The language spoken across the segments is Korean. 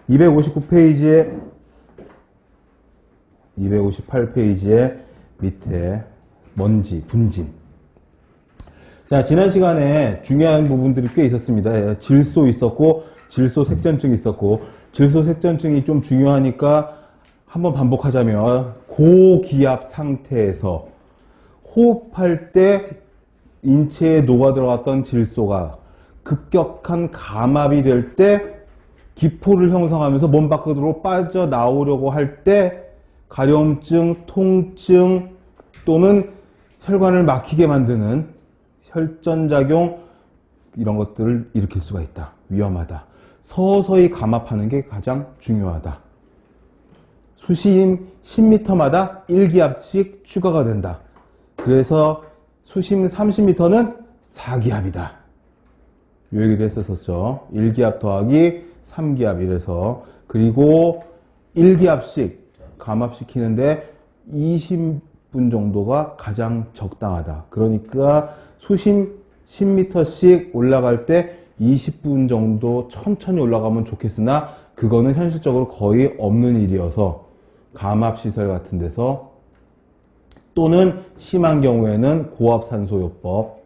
259페이지에 258페이지에 밑에 먼지, 분진. 자, 지난 시간에 중요한 부분들이 꽤 있었습니다. 질소 있었고, 질소 색전증이 있었고, 질소 색전증이 좀 중요하니까 한번 반복하자면, 고기압 상태에서 호흡할 때 인체에 녹아 들어갔던 질소가 급격한 감압이 될 때 기포를 형성하면서 몸 밖으로 빠져나오려고 할 때 가려움증, 통증 또는 혈관을 막히게 만드는 혈전작용 이런 것들을 일으킬 수가 있다. 위험하다. 서서히 감압하는 게 가장 중요하다. 수심 10m마다 1기압씩 추가가 된다. 그래서 수심 30m는 4기압이다. 요 얘기도 했었죠. 1기압 더하기 3기압 이래서. 그리고 1기압씩 감압시키는데 20분 정도가 가장 적당하다. 그러니까 수심 10m씩 올라갈 때 20분 정도 천천히 올라가면 좋겠으나 그거는 현실적으로 거의 없는 일이어서 감압시설 같은 데서 또는 심한 경우에는 고압산소요법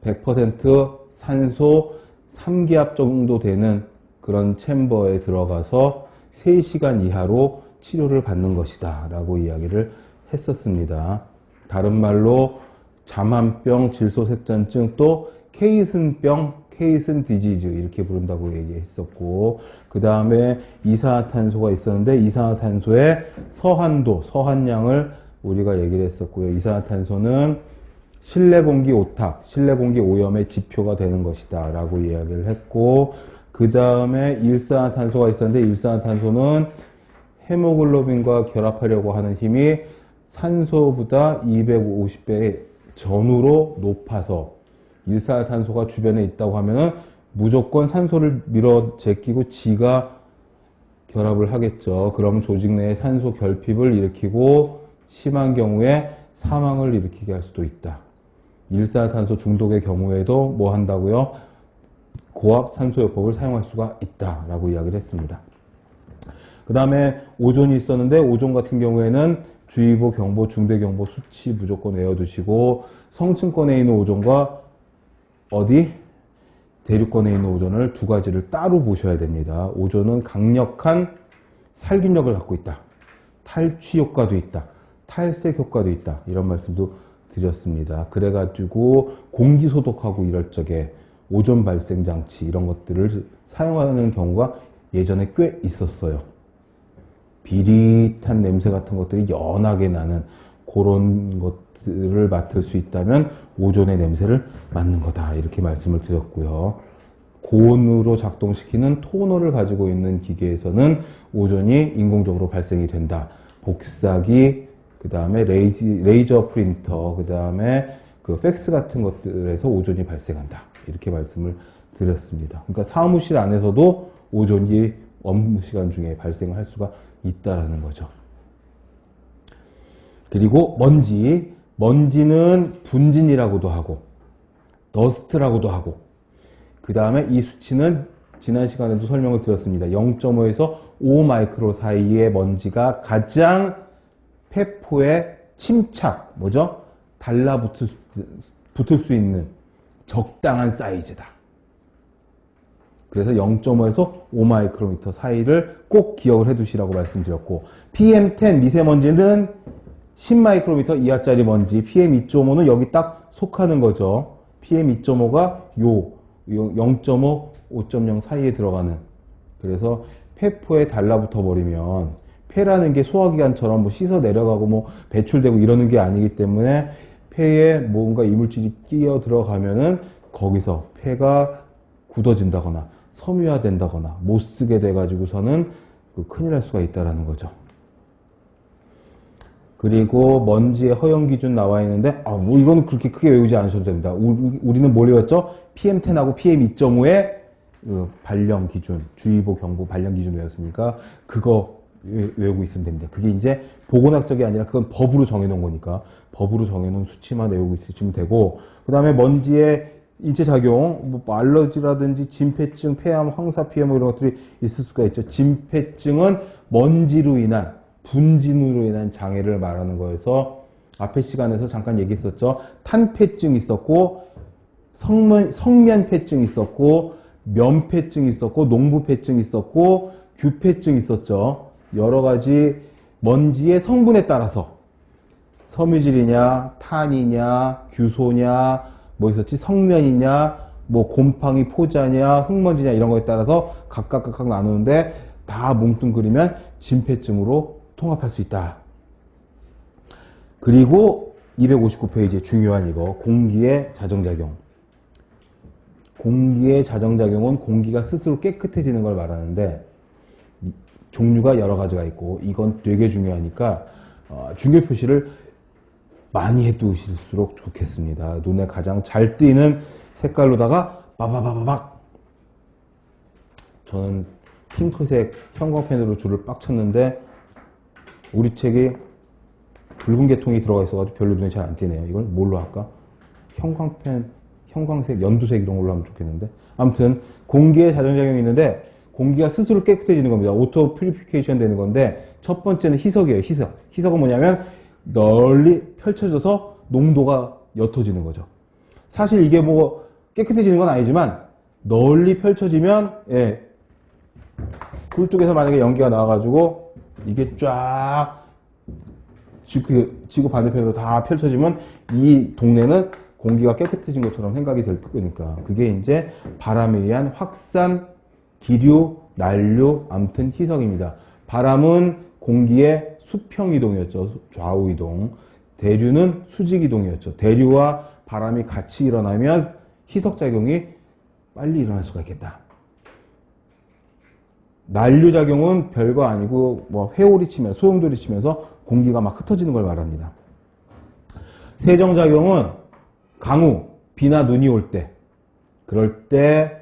100% 산소 3기압 정도 되는 그런 챔버에 들어가서 3시간 이하로 치료를 받는 것이다 라고 이야기를 했었습니다. 다른 말로 잠안병, 질소색전증 또 케이슨병, 케이슨 디지즈 이렇게 부른다고 얘기했었고, 그 다음에 이산화탄소가 있었는데 이산화탄소의 서한도, 서한량을 우리가 얘기를 했었고요. 이산화탄소는 실내 공기 오탁, 실내 공기 오염의 지표가 되는 것이다 라고 이야기를 했고, 그 다음에 일산화탄소가 있었는데 일산화탄소는 헤모글로빈과 결합하려고 하는 힘이 산소보다 250배 전후로 높아서 일산화탄소가 주변에 있다고 하면은 무조건 산소를 밀어 제끼고 지가 결합을 하겠죠. 그럼 조직 내에 산소 결핍을 일으키고 심한 경우에 사망을 일으키게 할 수도 있다. 일산화탄소 중독의 경우에도 뭐 한다고요? 고압 산소요법을 사용할 수가 있다라고 이야기를 했습니다. 그 다음에 오존이 있었는데 오존 같은 경우에는 주의보, 경보, 중대경보 수치 무조건 외워두시고 성층권에 있는 오존과 어디? 대륙권에 있는 오존을 두 가지를 따로 보셔야 됩니다. 오존은 강력한 살균력을 갖고 있다. 탈취 효과도 있다. 탈색 효과도 있다. 이런 말씀도 드렸습니다. 그래가지고 공기 소독하고 이럴 적에 오존 발생 장치 이런 것들을 사용하는 경우가 예전에 꽤 있었어요. 비릿한 냄새 같은 것들이 연하게 나는 그런 것들을 맡을 수 있다면 오존의 냄새를 맡는 거다 이렇게 말씀을 드렸고요. 고온으로 작동시키는 토너를 가지고 있는 기계에서는 오존이 인공적으로 발생이 된다. 복사기, 그 다음에 레이저 프린터, 그 다음에 그 팩스 같은 것들에서 오존이 발생한다. 이렇게 말씀을 드렸습니다. 그러니까 사무실 안에서도 오존이 업무 시간 중에 발생을 할 수가 있다라는 거죠. 그리고 먼지. 먼지는 분진이라고도 하고, 더스트라고도 하고, 그 다음에 이 수치는 지난 시간에도 설명을 드렸습니다. 0.5에서 5 마이크로 사이의 먼지가 가장 폐포에 침착, 뭐죠? 달라붙을 수 있는 적당한 사이즈다. 그래서 0.5에서 5 마이크로미터 사이를 꼭 기억을 해 두시라고 말씀드렸고, PM10 미세먼지는 10 마이크로미터 이하짜리 먼지, PM2.5는 여기 딱 속하는 거죠. PM2.5가 요 0.5, 5.0 사이에 들어가는. 그래서 폐포에 달라붙어 버리면 폐라는 게 소화기관처럼 뭐 씻어 내려가고 뭐 배출되고 이러는 게 아니기 때문에 폐에 뭔가 이물질이 끼어 들어가면은 거기서 폐가 굳어진다거나 섬유화된다거나 못 쓰게 돼 가지고서는 큰일 날 수가 있다라는 거죠. 그리고 먼지의 허용 기준 나와 있는데 뭐 이건 그렇게 크게 외우지 않으셔도 됩니다. 우리는 뭘 외웠죠? PM10하고 PM2.5의 발령 기준, 주의보, 경보 발령 기준 외웠으니까 그거 외우고 있으면 됩니다. 그게 이제 보건학적이 아니라 그건 법으로 정해놓은 거니까 법으로 정해놓은 수치만 외우고 있으시면 되고, 그 다음에 먼지의 인체작용, 뭐 알러지라든지 진폐증, 폐암, 황사피해 뭐 이런 것들이 있을 수가 있죠. 진폐증은 먼지로 인한, 분진으로 인한 장애를 말하는 거여서 앞에 시간에서 잠깐 얘기했었죠. 탄폐증 있었고, 성면폐증 있었고, 면폐증 있었고, 농부폐증 있었고, 규폐증 있었죠. 여러 가지 먼지의 성분에 따라서 섬유질이냐, 탄이냐, 규소냐, 뭐 있었지? 성면이냐, 뭐 곰팡이 포자냐, 흙먼지냐 이런 거에 따라서 각각 나누는데 다 뭉뚱그리면 진폐증으로 통합할 수 있다. 그리고 259페이지에 중요한 이거, 공기의 자정작용. 공기의 자정작용은 공기가 스스로 깨끗해지는 걸 말하는데 종류가 여러 가지가 있고 이건 되게 중요하니까 중요 표시를 많이 해두실수록 좋겠습니다. 눈에 가장 잘 띄는 색깔로다가 빠바바바박. 저는 핑크색 형광펜으로 줄을 빡 쳤는데 우리 책이 붉은 계통이 들어가 있어가지고 별로 눈에 잘 안 띄네요. 이걸 뭘로 할까? 형광펜, 형광색, 연두색 이런 걸로 하면 좋겠는데. 아무튼 공기의 자정작용이 있는데 공기가 스스로 깨끗해지는 겁니다. 오토 퓨리피케이션 되는 건데 첫 번째는 희석이에요. 희석. 희석은 뭐냐면 널리 펼쳐져서 농도가 옅어지는 거죠. 사실 이게 뭐 깨끗해지는 건 아니지만 널리 펼쳐지면 굴 쪽에서 만약에 연기가 나와가지고 이게 쫙 지구 반대편으로 다 펼쳐지면 이 동네는 공기가 깨끗해진 것처럼 생각이 될 거니까 그게 이제 바람에 의한 확산, 기류, 난류, 암튼 희석입니다. 바람은 공기의 수평이동이었죠. 좌우이동. 대류는 수직이동이었죠. 대류와 바람이 같이 일어나면 희석작용이 빨리 일어날 수가 있겠다. 난류작용은 별거 아니고 뭐 회오리 치면서 소용돌이 치면서 공기가 막 흩어지는 걸 말합니다. 세정작용은 강우, 비나 눈이 올 때 그럴 때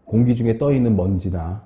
공기 중에 떠있는 먼지나